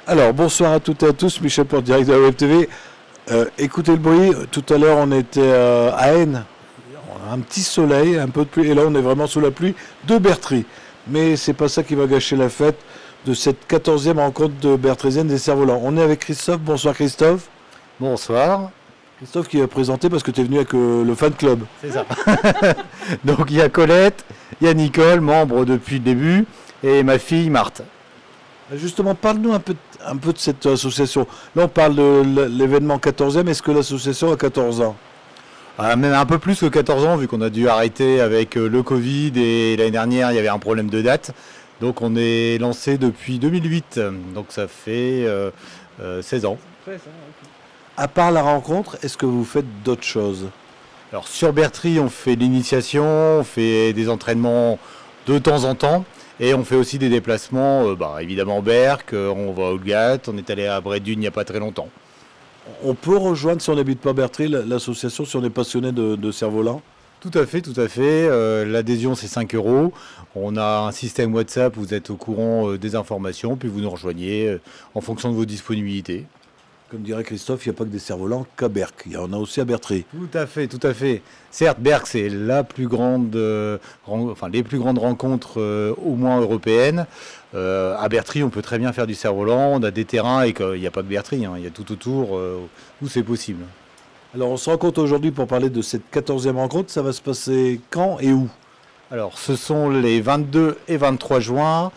Alors, bonsoir à toutes et à tous, Michel Porte, direct de la Web TV. Écoutez le bruit, tout à l'heure on était à Aisne, on a un petit soleil, un peu de pluie, et là on est vraiment sous la pluie de Bertry. Mais c'est pas ça qui va gâcher la fête de cette 14e rencontre de Bertrésienne des Cerfs-Volants. On est avec Christophe, bonsoir Christophe. Bonsoir. Christophe qui va présenter parce que tu es venu avec le fan club. C'est ça. Donc il y a Colette, il y a Nicole, membre depuis le début, et ma fille Marthe. Justement, parle-nous un peu de cette association. Là, on parle de l'événement 14e. Est-ce que l'association a 14 ans? Même un peu plus que 14 ans, vu qu'on a dû arrêter avec le Covid et l'année dernière, il y avait un problème de date. Donc on est lancé depuis 2008, donc ça fait 16 ans. À part la rencontre, est-ce que vous faites d'autres choses? Alors sur Bertry, on fait l'initiation, on fait des entraînements de temps en temps. Et on fait aussi des déplacements, évidemment Berck, on va à Oulgat, on est allé à Brédune il n'y a pas très longtemps. On peut rejoindre, si on n'habite pas Bertry, l'association si on est passionné de cerfs-volants? Tout à fait, tout à fait. L'adhésion c'est 5 €. On a un système WhatsApp, vous êtes au courant des informations, puis vous nous rejoignez en fonction de vos disponibilités. Comme dirait Christophe, il n'y a pas que des cerfs-volants qu'à Berck, il y en a aussi à Bertry. Tout à fait, tout à fait. Certes, Berck, c'est la plus grande, les plus grandes rencontres au moins européennes. À Bertry, on peut très bien faire du cerf-volant, on a des terrains et il n'y a pas que Bertry, il y a tout autour où c'est possible. Alors on se rencontre aujourd'hui pour parler de cette 14e rencontre, ça va se passer quand et où? Alors ce sont les 22 et 23 juin.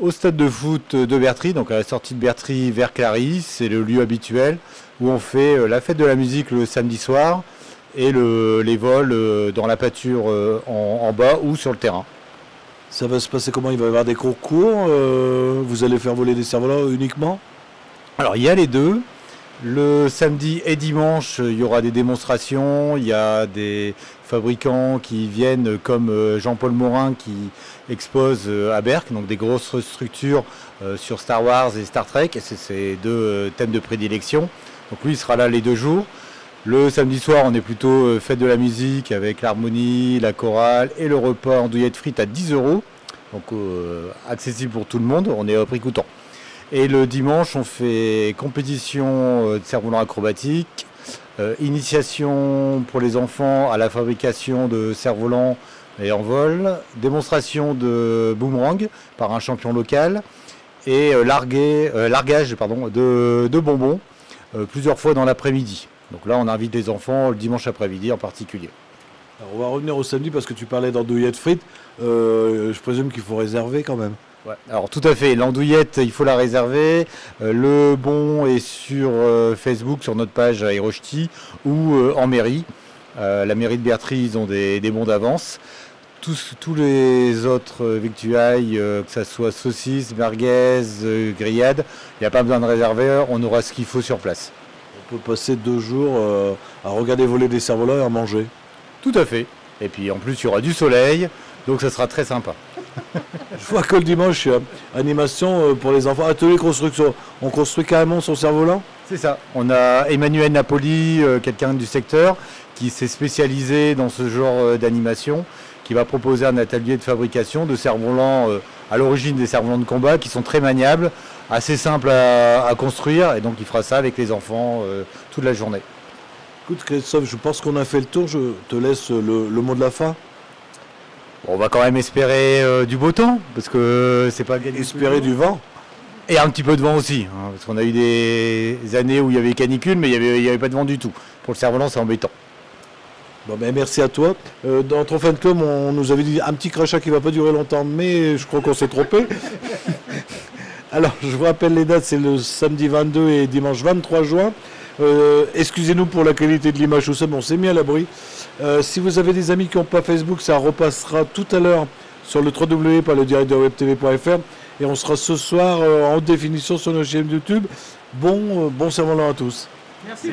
Au stade de foot de Bertry, donc à la sortie de Bertry vers Clarisse, c'est le lieu habituel où on fait la fête de la musique le samedi soir et les vols dans la pâture en bas ou sur le terrain. Ça va se passer comment? Il va y avoir des concours? Vous allez faire voler des cerfs-volants uniquement? Alors il y a les deux. Le samedi et dimanche, il y aura des démonstrations, il y a des fabricants qui viennent comme Jean-Paul Morin qui expose à Berck, donc des grosses structures sur Star Wars et Star Trek, et c'est ses deux thèmes de prédilection. Donc lui il sera là les 2 jours. Le samedi soir on est plutôt fête de la musique avec l'harmonie, la chorale et le repas andouillette frites à 10 €, donc accessible pour tout le monde, on est au prix coûtant. Et le dimanche, on fait compétition de cerfs-volants acrobatiques, initiation pour les enfants à la fabrication de cerfs-volants et en vol, démonstration de boomerang par un champion local et largage de bonbons plusieurs fois dans l'après-midi. Donc là, on invite les enfants le dimanche après-midi en particulier. Alors on va revenir au samedi parce que tu parlais d'andouillettes frites. Je présume qu'il faut réserver quand même. Ouais, alors tout à fait, l'andouillette il faut la réserver, le bon est sur Facebook, sur notre page Aéroch'ti ou en mairie. La mairie de Bertry, ils ont des bons d'avance. Tous les autres victuailles, que ce soit saucisses, merguez, grillades, il n'y a pas besoin de réserver, on aura ce qu'il faut sur place. On peut passer 2 jours à regarder voler des cerfs-volants et à manger. Tout à fait, et puis en plus il y aura du soleil, donc ça sera très sympa. Je vois que le dimanche, animation pour les enfants, atelier construction. On construit carrément son cerf-volant? C'est ça. On a Emmanuel Napoli, quelqu'un du secteur, qui s'est spécialisé dans ce genre d'animation, qui va proposer un atelier de fabrication de cerfs-volants, à l'origine des cerfs-volants de combat, qui sont très maniables, assez simples à construire, et donc il fera ça avec les enfants toute la journée. Écoute Christophe, je pense qu'on a fait le tour, je te laisse le mot de la fin. On va quand même espérer du beau temps, parce que c'est pas gagné. Espérer du vent. Et un petit peu de vent aussi, parce qu'on a eu des années où il y avait canicule, mais il n'y avait pas de vent du tout. Pour le cerf-volant, c'est embêtant. Bon, ben, merci à toi. Dans ton fan club, on nous avait dit un petit crachat qui ne va pas durer longtemps, mais je crois qu'on s'est trompé. Alors, je vous rappelle les dates, c'est le samedi 22 et dimanche 23 juin. Excusez-nous pour la qualité de l'image, tout ça, mais on s'est mis à l'abri. Si vous avez des amis qui n'ont pas Facebook, ça repassera tout à l'heure sur le www.webtv.fr et on sera ce soir en haute définition sur notre chaîne YouTube. Bon cerf-volant à tous. Merci.